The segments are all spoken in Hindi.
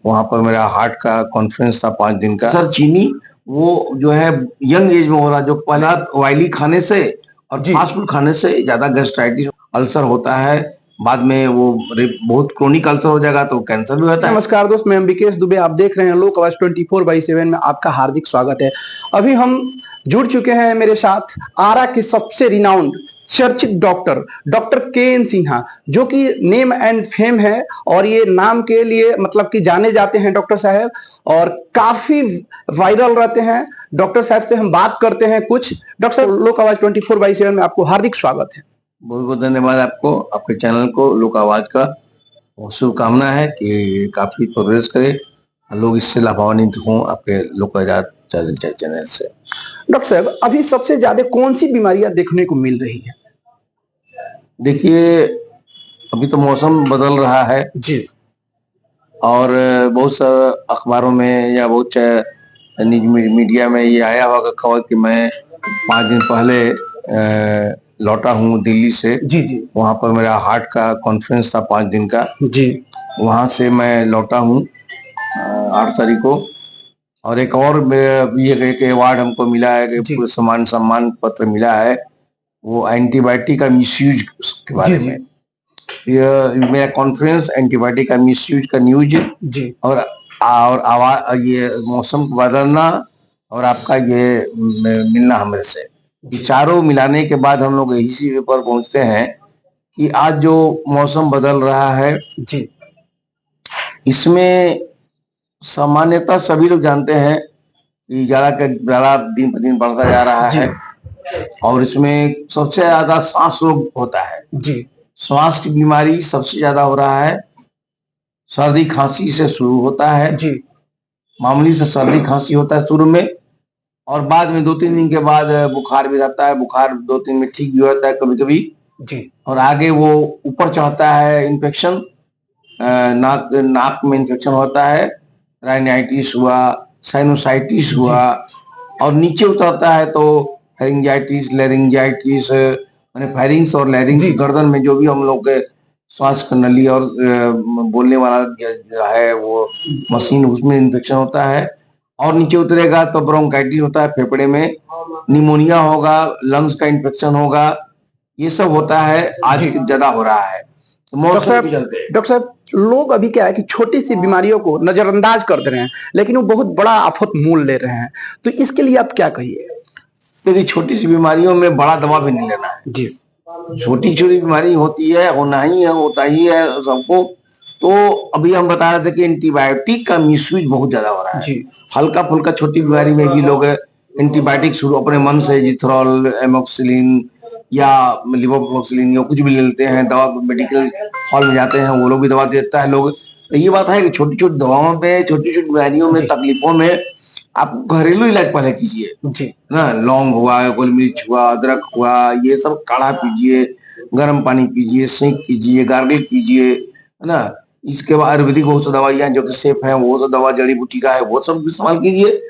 वहां पर मेरा हार्ट का कॉन्फ्रेंस था 5 दिन का। सर चीनी वो जो है यंग एज में हो रहा, जो पहले ऑयली खाने से और फास्ट फूड खाने से ज्यादा गैस्ट्राइटिस अल्सर होता है, बाद में वो बहुत क्रोनिक अल्सर हो जाएगा तो कैंसर भी होता है। नमस्कार दोस्त, मैं अंबिकेश दुबे, आप देख रहे हैं लोक आवाज 24/7 में आपका हार्दिक स्वागत है। अभी हम जुड़ चुके हैं मेरे साथ आरा के सबसे रिनाउंड चर्चित डॉक्टर के.एन. सिन्हा, जो कि नेम एंड फेम है और ये नाम के लिए मतलब कि जाने जाते हैं डॉक्टर साहब, और काफी वायरल रहते हैं। डॉक्टर साहब से हम बात करते हैं कुछ। डॉक्टर साहब, लोक आवाज 24/7 में आपको हार्दिक स्वागत है। बहुत बहुत धन्यवाद आपको, आपके चैनल को, लोक आवाज का शुभकामना है कि काफी प्रोग्रेस करे, लोग इससे लाभान्वित हों आपके लोक आवाज चैनल से। डॉक्टर साहब, अभी सबसे ज्यादा कौन सी बीमारियां देखने को मिल रही है? देखिए, अभी तो मौसम बदल रहा है जी, और बहुत सारे अखबारों में या बहुत न्यूज मीडिया में ये आया होगा खबर कि मैं 5 दिन पहले लौटा हूँ दिल्ली से। जी, जी, वहाँ पर मेरा हार्ट का कॉन्फ्रेंस था 5 दिन का। जी, वहाँ से मैं लौटा हूँ 8 तारीख को। और एक और ये एक अवार्ड हमको मिला है कि सम्मान पत्र मिला है, वो एंटीबायोटिक का मिसयूज के बारे में। ये मेरा कॉन्फ्रेंस एंटीबायोटिक का मिसयूज का न्यूज जी, और आवाज, ये मौसम बदलना और आपका ये मिलना हमरे से, ये चारों मिलाने के बाद हम लोग इसी पर पहुंचते हैं कि आज जो मौसम बदल रहा है जी, इसमें सामान्यतः सभी लोग जानते हैं कि ज्यादा दिन पर दिन बढ़ता जा रहा है और इसमें सबसे ज्यादा सांस रोग होता है। जी, श्वास की बीमारी सबसे ज्यादा हो रहा है। सर्दी खांसी से शुरू होता है, जी, मामूली से सर्दी खांसी होता है शुरू में, और बाद में 2-3 दिन के बाद बुखार भी रहता है। बुखार 2-3 में ठीक भी होता है कभी कभी, जी, और आगे वो ऊपर चढ़ता है इन्फेक्शन, नाक में इन्फेक्शन होता है, राइनाइटिस हुआ, साइनोसाइटिस हुआ, और नीचे उतरता है तो फेरिंजाइटिस, लेरिंजाइटिस, माने फेरिंग्स और लैरिंग्स, गर्दन में जो भी हम लोग के श्वास नली और बोलने वाला जो है वो मशीन, उसमें इन्फेक्शन होता है। और नीचे उतरेगा तो ब्रोंकाइटिस होता है, फेफड़े में निमोनिया होगा, लंग्स का इन्फेक्शन होगा, ये सब होता है। आज ज्यादा हो रहा है तो मौसम के चलते। डॉक्टर साहब, लोग अभी क्या है कि छोटी सी बीमारियों को नजरअंदाज कर दे रहे हैं, लेकिन वो बहुत बड़ा आफत मोल ले रहे हैं, तो इसके लिए आप क्या कहिए? देखिए, छोटी सी बीमारियों में बड़ा दवा भी नहीं लेना है जी, छोटी छोटी बीमारी होती है, होना ही है, होता ही है सबको। तो अभी हम बता रहे थे कि एंटीबायोटिक का मिसयूज बहुत ज्यादा हो रहा है। जी, हल्का फुल्का छोटी बीमारी में भी लोग एंटीबायोटिक शुरू अपने मन से जिथ्रोल, एमोक्सिलिन या लिवोफ्लोक्सिलिन या कुछ भी ले लेते हैं। दवा मेडिकल हॉल में जाते हैं, वो लोग भी दवा देता है लोग। तो ये बात है कि छोटी छोटी दवाओं पे, छोटी छोटी बीमारियों में, तकलीफों में आप घरेलू इलाज पहले कीजिए जी, ना। लौंग हुआ, गोल मिर्च हुआ, अदरक हुआ, ये सब काढ़ा पीजिए, गर्म पानी पीजिए, सेंक कीजिए, गार्गल कीजिए, है ना। इसके बाद आयुर्वेदिक बहुत सी दवाइयां जो कि सेफ है, वो सब दवा जड़ी बूटी का है, वो सब इस्तेमाल कीजिए।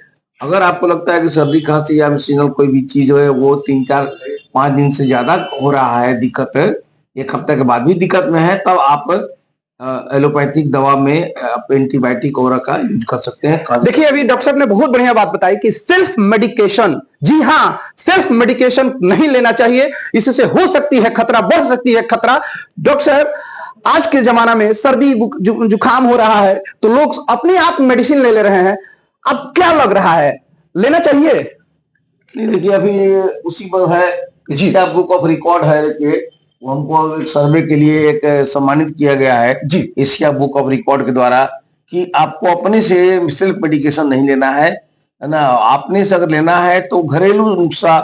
अगर आपको लगता है कि सर्दी खांसी या सीजनल कोई भी चीज है वो 3-4-5 दिन से ज्यादा हो रहा है दिक्कत, 1 हफ्ते के बाद भी दिक्कत में है, तब आप एलोपैथिक दवा में आप एंटीबायोटिक वगैरह का यूज कर सकते हैं। देखिए, अभी डॉक्टर साहब ने बहुत बढ़िया बात बताई कि सेल्फ मेडिकेशन, जी हाँ, सेल्फ मेडिकेशन नहीं लेना चाहिए, इससे हो सकती है खतरा, बढ़ सकती है खतरा। डॉक्टर साहब, आज के जमाना में सर्दी जुकाम हो रहा है तो लोग अपने आप मेडिसिन ले रहे हैं। अब क्या लग रहा है, लेना चाहिए? नहीं, देखिए, अभी उसी पर है, एशिया बुक ऑफ रिकॉर्ड है। देखिए, वो हमको एक सर्वे के लिए एक सम्मानित किया गया है जी, एशिया बुक ऑफ रिकॉर्ड के द्वारा कि आपको अपने से सेल्फ मेडिकेशन नहीं लेना है ना। आपने से अगर लेना है तो घरेलू नुस्खा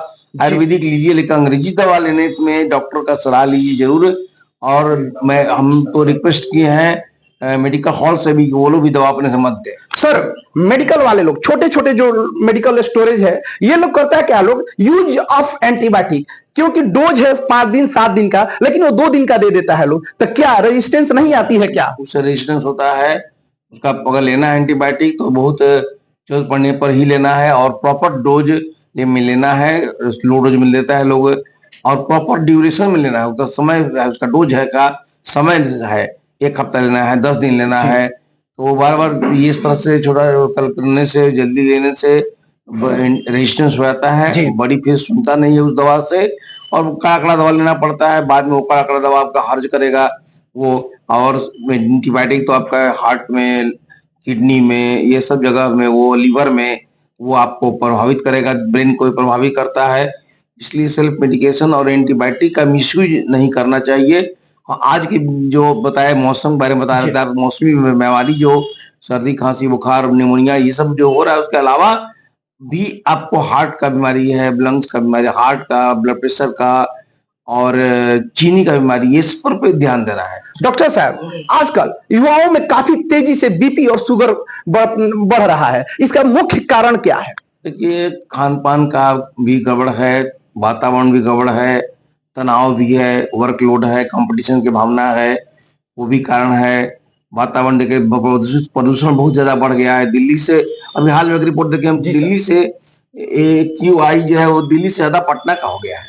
आयुर्वेदिक लीजिए, लेकिन अंग्रेजी दवा लेने में डॉक्टर का सलाह लीजिए जरूर। और हम तो रिक्वेस्ट किए हैं मेडिकल हॉल से भी, वो लोग भी दवा अपने से मत दे। सर, मेडिकल वाले लोग, छोटे छोटे जो मेडिकल स्टोरेज है, ये लोग करता है क्या, लोग यूज ऑफ एंटीबायोटिक, क्योंकि डोज है 5 दिन 7 दिन का, लेकिन वो 2 दिन का दे देता है लोग, तो क्या रेजिस्टेंस नहीं आती है क्या? उससे रेजिस्टेंस होता है। उसका अगर लेना है एंटीबायोटिक तो बहुत जरूरत पड़ने पर ही लेना है, और प्रॉपर डोज में लेना है। लो डोज मिल देता है लोग, और प्रॉपर ड्यूरेशन में लेना है, उसका समय, उसका डोज है का समय है, 1 हफ्ता लेना है, 10 दिन लेना है, तो बार बार ये इस तरह से छोटा कल करने से, जल्दी लेने से रेजिस्टेंस हो जाता है, बॉडी फिर सुनता नहीं है उस दवा से, और कड़ा दवा लेना पड़ता है। बाद में वो कड़ा दवा आपका हर्ज करेगा वो, और एंटीबायोटिक तो आपका हार्ट में, किडनी में, ये सब जगह में, वो लीवर में, वो आपको प्रभावित करेगा, ब्रेन को प्रभावित करता है। इसलिए सेल्फ मेडिकेशन और एंटीबायोटिक का मिसयूज नहीं करना चाहिए। आज की जो बताया मौसम के बारे में बता रहा था, मौसमी बीमारी जो सर्दी, खांसी, बुखार, निमोनिया, ये सब जो हो रहा है, उसके अलावा भी आपको हार्ट का बीमारी है, लंग्स का बीमारी, हार्ट का, ब्लड प्रेशर का, और चीनी का बीमारी, ये सब पर ध्यान देना है। डॉक्टर साहब, आजकल युवाओं में काफी तेजी से बीपी और शुगर बढ़ रहा है, इसका मुख्य कारण क्या है? देखिए, खान पान का भी गड़बड़ है, वातावरण भी गड़बड़ है, तनाव भी है, वर्कलोड है, कंपटीशन की भावना है, वो भी कारण है। वातावरण देखिए, प्रदूषण बहुत ज्यादा बढ़ गया है। दिल्ली से अभी हाल में एक रिपोर्ट देखे हम, दिल्ली से AQI जो है वो दिल्ली से ज्यादा पटना का हो गया है।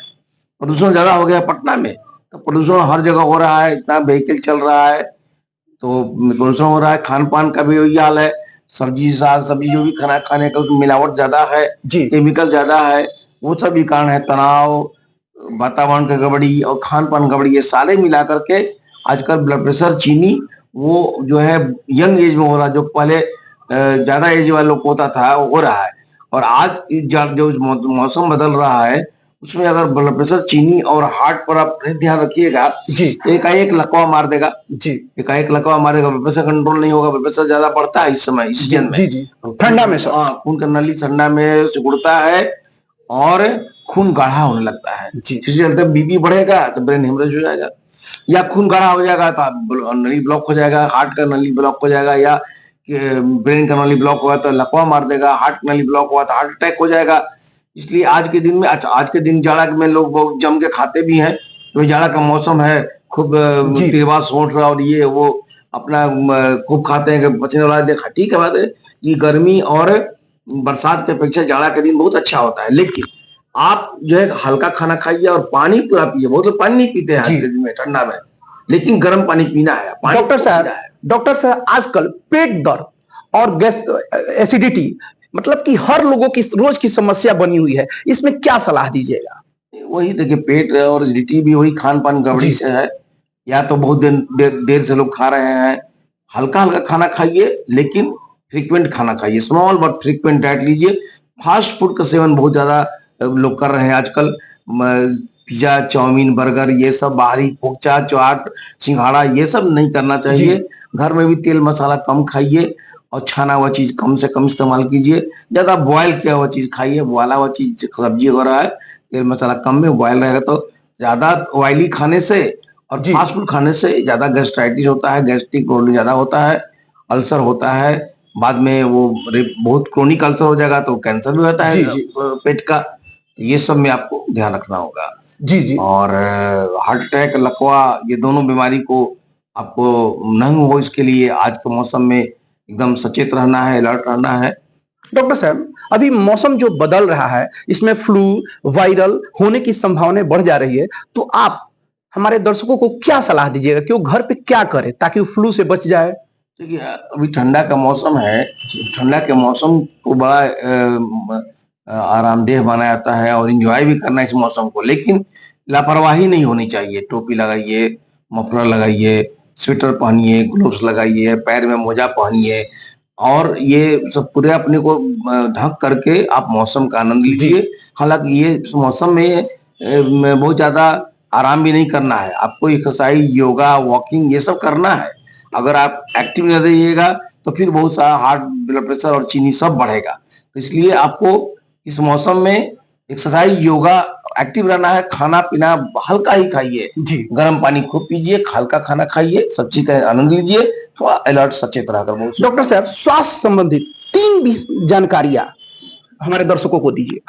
प्रदूषण ज्यादा हो गया पटना में, तो प्रदूषण हर जगह हो रहा है, इतना व्हीकल चल रहा है तो प्रदूषण हो रहा है। खान पान का भी वही हाल है, सब्जी, साग सब्जी जो भी खाना खाने का, उसमें मिलावट ज्यादा है, केमिकल ज्यादा है, वो सब भी कारण है। तनाव, वातावरण की गड़बड़ी और खान पान गड़बड़ी, ये सारे मिला करके आजकल ब्लड प्रेशर, चीनी, वो जो है यंग एज में हो रहा है, जो पहले ज्यादा एज वाले लोग होता था वो हो रहा है। और आज जो मौसम बदल रहा है, उसमें अगर ब्लड प्रेशर, चीनी और हार्ट पर आप ध्यान रखिएगा, तो एकाएक लकवा मार देगा। एकाएक लकवा मारेगा, ब्लड प्रेशर कंट्रोल नहीं होगा। ब्लड प्रेशर ज्यादा बढ़ता है इस समय, इस सीजन में, ठंडा में, खून का नली ठंडा में सिकुड़ता है और खून गाढ़ा होने लगता है। इसी चलते बीपी बढ़ेगा तो ब्रेन हेमरेज हो जाएगा, या खून गाढ़ा हो जाएगा तो नली ब्लॉक हो जाएगा, हार्ट का नली ब्लॉक हो जाएगा, या ब्रेन का नली ब्लॉक हुआ तो लकवा मार देगा, हार्ट का नली ब्लॉक हुआ तो हार्ट अटैक हो जाएगा। इसलिए आज के दिन में, अच्छा आज के दिन जाड़ा में लोग बहुत जम के खाते भी हैं, तो जाड़ा का मौसम है, खूब तेवा सोंठ रहा और ये वो अपना खूब खाते हैं, पचने वाला देखा, ठीक है बात है। ये गर्मी और बरसात की अपेक्षा जाड़ा के दिन बहुत अच्छा होता है, लेकिन आप जो है हल्का खाना खाइए और पानी पूरा पिए। बहुत लोग पानी नहीं पीते हैं आज के दिन में, ठंडा में, लेकिन गर्म पानी पीना है। डॉक्टर साहब, आजकल पेट दर्द और गैस, एसिडिटी, मतलब कि हर लोगों की रोज की समस्या बनी हुई है, इसमें क्या सलाह दीजिएगा? वही देखिए, पेट और एसिडिटी भी वही खान पान गड़बड़ी से है। या तो बहुत देर से लोग खा रहे हैं, हल्का हल्का खाना खाइए, लेकिन फ्रीक्वेंट खाना खाइए, स्मॉल बट फ्रीक्वेंट डाइट लीजिए। फास्ट फूड का सेवन बहुत ज्यादा लोग कर रहे हैं आजकल, पिज्जा, चाउमीन, बर्गर, ये सब बाहरी फोकचा, चाट, सिंघाड़ा, ये सब नहीं करना चाहिए। घर में भी तेल मसाला कम खाइए और छाना हुआ चीज कम से कम इस्तेमाल कीजिए। ज्यादा बॉयल किया हुआ चीज खाइए, बॉयला हुआ चीज, सब्जी वगैरह है, तेल मसाला कम में बॉयल रहेगा तो। ज्यादा ऑयली खाने से और फास्ट फूड खाने से ज्यादा गैस्ट्राइटिस होता है, गैस्ट्रिक प्रॉब्लम ज्यादा होता है, अल्सर होता है, बाद में वो बहुत क्रोनिक अल्सर हो जाएगा तो कैंसर भी होता है पेट का। ये सब में आपको ध्यान रखना होगा। और हार्ट अटैक, लकवा, ये दोनों बीमारी को आपको नहीं हो, इसके लिए आज के मौसम में एकदम सचेत रहना है, अलर्ट रहना है। डॉक्टर साहब, अभी मौसम जो बदल रहा है, इसमें फ्लू, वायरल होने की संभावनाएं बढ़ जा रही है, तो आप हमारे दर्शकों को क्या सलाह दीजिएगा कि वो घर पे क्या करें ताकि वो फ्लू से बच जाए? देखिए, अभी ठंडा का मौसम है, ठंडा के मौसम को बड़ा आरामदेह बनाया जाता है और एंजॉय भी करना इस मौसम को, लेकिन लापरवाही नहीं होनी चाहिए। टोपी लगाइए, मफलर लगाइए, स्वेटर पहनिए, ग्लोव्स लगाइए, पैर में मोजा पहनिए, और ये सब पूरे अपने को ढक करके आप मौसम का आनंद लीजिए। हालांकि ये मौसम में बहुत ज्यादा आराम भी नहीं करना है, आपको एक्सरसाइज, योगा, वॉकिंग, ये सब करना है। अगर आप एक्टिव नहीं रहिएगा तो फिर बहुत सारा हार्ट, ब्लड प्रेशर और चीनी सब बढ़ेगा। तो इसलिए आपको इस मौसम में एक्सरसाइज, योगा, एक्टिव रहना है। खाना पीना हल्का ही खाइए, गर्म पानी खूब पीजिए, हल्का खाना खाइए, सब चीज का आनंद लीजिए, थोड़ा अलर्ट सचेत रहकर। डॉक्टर साहब, स्वास्थ्य संबंधित 3 जानकारियां हमारे दर्शकों को दीजिए।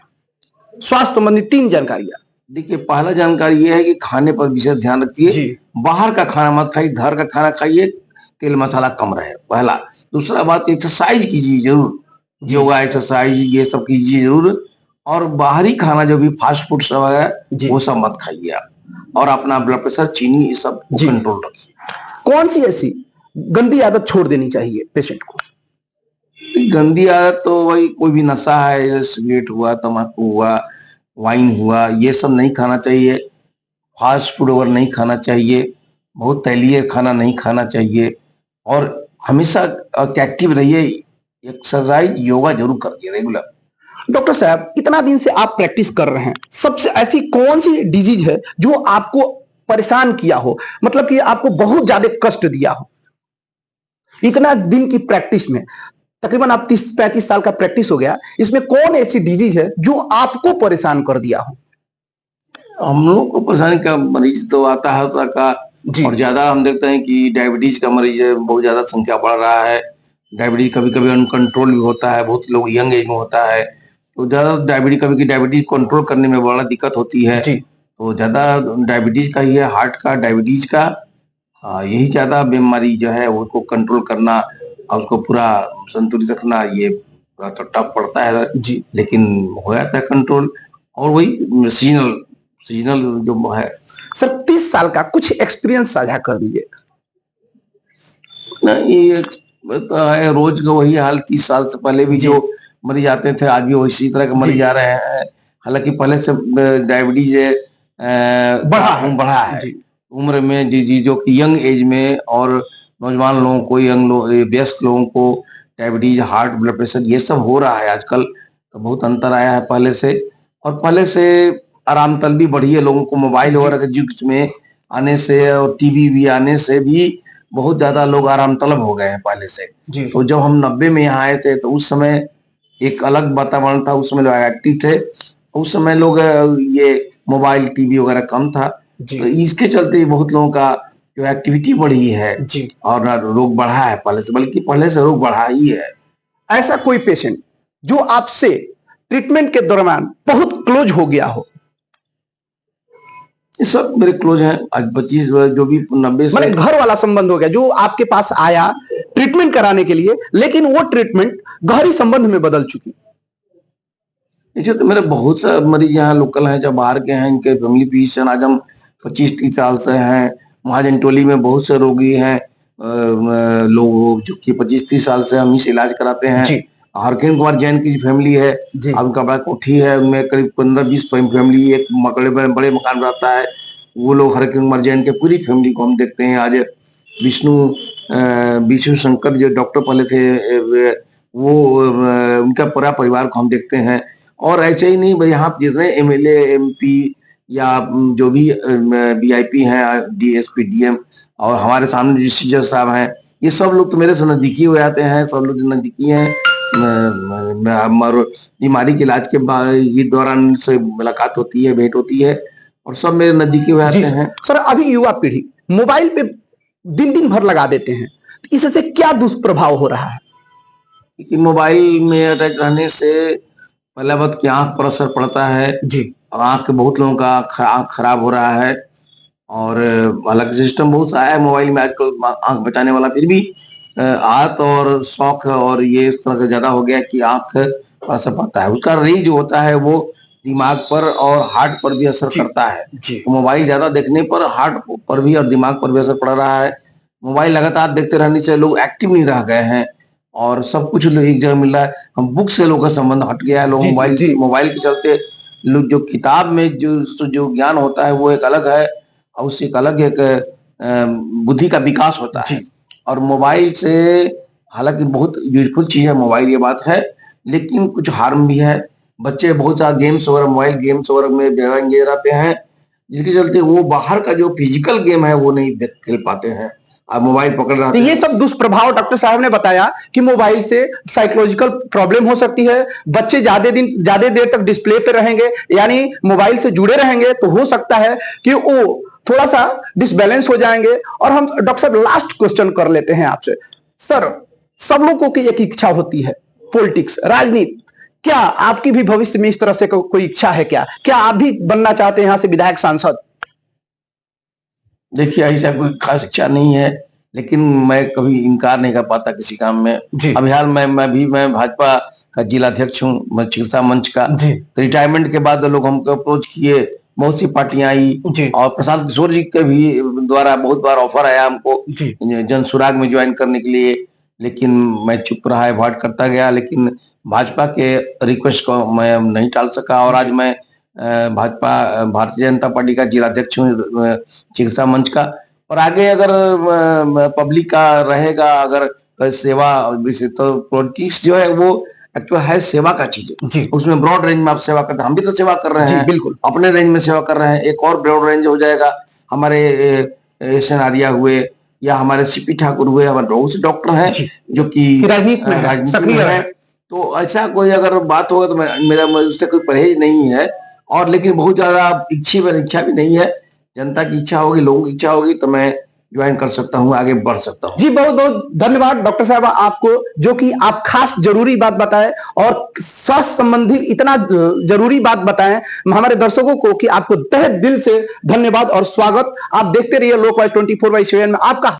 स्वास्थ्य संबंधित 3 जानकारियां। देखिए, पहला जानकारी ये है कि खाने पर विशेष ध्यान रखिए, बाहर का खाना मत खाइए, घर का खाना खाइए, तेल मसाला कम रहे, पहला। दूसरा बात, एक्सरसाइज कीजिए जरूर, योगा, एक्सरसाइज, ये सब कीजिए जरूर। और बाहरी खाना जो भी फास्ट फूड सब है वो सब मत खाइए आप, और अपना ब्लड प्रेशर, चीनी, ये सब कंट्रोल रखिए। कौन सी ऐसी गंदी आदत छोड़ देनी चाहिए पेशेंट को? गंदी आदत तो वही कोई भी नशा है, जैसे सिगरेट हुआ, तम्बाकू हुआ, वाइन हुआ, ये सब नहीं खाना चाहिए। फास्ट फूड वगैरह नहीं खाना चाहिए, बहुत तैलीय खाना नहीं खाना चाहिए और हमेशा एक्टिव रहिए। एक्सरसाइज योगा जरूर करिए रेगुलर। डॉक्टर साहब, इतना दिन से आप प्रैक्टिस कर रहे हैं, सबसे ऐसी कौन सी डिजीज है जो आपको परेशान किया हो, मतलब कि आपको बहुत ज्यादा कष्ट दिया हो इतना दिन की प्रैक्टिस में? तकरीबन आप 30-35 साल का प्रैक्टिस हो गया, इसमें कौन ऐसी डिजीज है जो आपको परेशान कर दिया हो? हम लोग को परेशानी का मरीज तो आता है तरह का, और ज्यादा हम देखते हैं कि डायबिटीज का मरीज बहुत ज्यादा संख्या बढ़ रहा है। डायबिटीज कभी कभी अनकंट्रोल भी होता है, बहुत लोग यंग एज में होता है, तो ज्यादा डायबिटीज कभी डायबिटीज कंट्रोल करने में बड़ा दिक्कत होती है। तो ज्यादा डायबिटीज का ही है, हार्ट का, डायबिटीज का, यही ज्यादा बीमारी जो है उसको कंट्रोल करना और उसको पूरा संतुलित रखना, ये थोड़ा तो टफ पड़ता है जी, लेकिन हो जाता है कंट्रोल। और वही सीजनल जो है। सर, 30 साल का कुछ एक्सपीरियंस साझा कर दीजिए। ये तो है रोज का वही हाल, 30 साल से पहले भी जो मरीज आते थे आज भी उसी तरह के मरीज आ रहे हैं। हालांकि पहले से डायबिटीज बढ़ा है उम्र में, जी जो कि यंग एज में, और नौजवान लोगों को, वयस्क लोगों को डायबिटीज, हार्ट, ब्लड प्रेशर, ये सब हो रहा है आजकल। तो बहुत अंतर आया है पहले से, और पहले से आराम तल भी बढ़ी है लोगों को। मोबाइल वगैरह के युग में आने से और टीवी भी आने से भी बहुत ज्यादा लोग आराम तलब हो गए हैं पहले से। तो जब हम 90 में यहाँ आए थे तो उस समय एक अलग वातावरण था, उस समय लोग एक्टिव थे, उस समय लोग ये मोबाइल टीवी वगैरह कम था, तो इसके चलते बहुत लोगों का जो एक्टिविटी बढ़ी है और रोग बढ़ा है पहले से, बल्कि पहले से रोग बढ़ा ही है। ऐसा कोई पेशेंट जो आपसे ट्रीटमेंट के दौरान बहुत क्लोज हो गया हो? ये सब मेरे क्लोज हैं। आज 25 जो भी 90 से मतलब घर वाला संबंध हो गया, जो आपके पास आया ट्रीटमेंट कराने के लिए, लेकिन वो ट्रीटमेंट गहरी संबंध में बदल चुकी। तो मेरे बहुत से मरीज यहाँ लोकल हैं, जब बाहर के हैं, इनके फैमिली फिजिशियन आज हम 25-30 साल से हैं। महाजन टोली में बहुत से रोगी हैं, लोग जो कि 25-30 साल से हम इस इलाज कराते हैं। हरकिन कुमार जैन की फैमिली है, उनका बड़ा कोठी है, उनमें करीब 15-20 फैमिली एक बड़े मकान रहता है। वो लोग हरकिन कुमार जैन के पूरी फैमिली को हम देखते हैं। आज विष्णु शंकर जो डॉक्टर पहले थे, वो उनका पूरा परिवार को हम देखते हैं। और ऐसे ही नहीं भाई, यहाँ जितने एमएलए, एमपी या जो भी वीआईपी हैं, डीएसपी, डीएम, और हमारे सामने जो सीजर साहब हैं, ये सब लोग तो मेरे से नजदीकी हो जाते हैं। सब लोग नजदीकी हैं। बीमारी के इलाज के दौरान से मुलाकात होती है, भेंट होती है, और सब मेरे नजदीकी हो जाते हैं। सर, अभी युवा पीढ़ी मोबाइल पे दिन भर लगा देते हैं, तो इससे क्या दुष्प्रभाव हो रहा है? कि मोबाइल में अटैच रहने से पहला बात कि आंख पर असर पड़ता है और आंख बहुत लोगों का आंख खराब हो रहा है। और अलग सिस्टम बहुत आया है मोबाइल में आजकल आंख बचाने वाला, फिर भी आदत और शौक और ये इस तरह का ज्यादा हो गया कि आंख पर असर पड़ता है। उसका रे जो होता है वो दिमाग पर और हार्ट पर भी असर करता है। तो मोबाइल ज्यादा देखने पर हार्ट पर भी और दिमाग पर भी असर पड़ रहा है। मोबाइल लगातार देखते रहने से लोग एक्टिव नहीं रह गए हैं और सब कुछ एक जगह मिल रहा है। हम बुक से लोगों का संबंध हट गया है। लोग मोबाइल के चलते लोग जो किताब में जो ज्ञान होता है वो एक अलग है, और उससे एक अलग एक बुद्धि का विकास होता है। और मोबाइल से, हालांकि बहुत ब्यूटीफुल चीज है मोबाइल, ये बात है, लेकिन कुछ हार्म भी है। बच्चे बहुत सारा गेम्स वगैरह, मोबाइल गेम्स वगैरह में बेरंगे रहते हैं, जिसके चलते वो बाहर का जो फिजिकल गेम है वो नहीं खेल पाते हैं, अब मोबाइल पकड़ रहा है। ये सब दुष्प्रभाव डॉक्टर साहब ने बताया कि मोबाइल से साइकोलॉजिकल प्रॉब्लम हो सकती है। बच्चे ज्यादा देर तक डिस्प्ले पे रहेंगे, यानी मोबाइल से जुड़े रहेंगे, तो हो सकता है कि वो थोड़ा सा डिसबैलेंस हो जाएंगे। और हम डॉक्टर साहब लास्ट क्वेश्चन कर लेते हैं आपसे। सर, सब लोगों की एक इच्छा होती है, पॉलिटिक्स, राजनीति। क्या आपकी भी भविष्य में इस तरह से कोई इच्छा है? क्या आप भी बनना चाहते हैं यहाँ से विधायक, सांसद? देखिए, ऐसा कोई खास इच्छा नहीं है, लेकिन मैं कभी इनकार नहीं कर पाता किसी काम में। अब यार मैं भाजपा का जिला अध्यक्ष हूँ, मैं चिकित्सा मंच का। तो रिटायरमेंट के बाद लोग हमको अप्रोच किए, बहुत सी पार्टियां आई जी और प्रशांत किशोर जी के भी द्वारा बहुत बार ऑफर आया हमको जी जन सुराग में ज्वाइन करने के लिए, लेकिन मैं चुप रहा, अवॉइड करता गया। लेकिन भाजपा के रिक्वेस्ट को मैं नहीं टाल सका और आज मैं भारतीय जनता पार्टी का जिलाध्यक्ष हूँ चिकित्सा मंच का। और आगे अगर पब्लिक का रहेगा, अगर कोई सेवा विषय, तो पॉलिटिक्स जो है वो एक्चुअल है सेवा का चीज है। जी उसमें ब्रॉड रेंज में आप सेवा करते हैं, हम भी तो सेवा कर रहे जी हैं, बिल्कुल अपने रेंज में सेवा कर रहे हैं। एक और ब्रॉड रेंज हो जाएगा हमारे सेनारिया हुए या हमारे सीपी ठाकुर हुए, हमारे बहुत से डॉक्टर हैं जी जो कि राजनीति में है, राजनीति में सक्रिय है। है। तो ऐसा कोई अगर बात होगा तो मेरा उससे कोई परहेज नहीं है। और लेकिन बहुत ज्यादा इच्छा भी नहीं है। जनता की इच्छा होगी, लोगों की इच्छा होगी तो मैं ज्वाइन कर सकता हूँ, आगे बढ़ सकता हूँ। जी बहुत बहुत धन्यवाद डॉक्टर साहब आपको, जो कि आप खास जरूरी बात बताएं और स्वास्थ्य संबंधी इतना जरूरी बात बताएं हमारे दर्शकों को कि आपको तहे दिल से धन्यवाद और स्वागत। आप देखते रहिए लोकवाणी 24/7 में आपका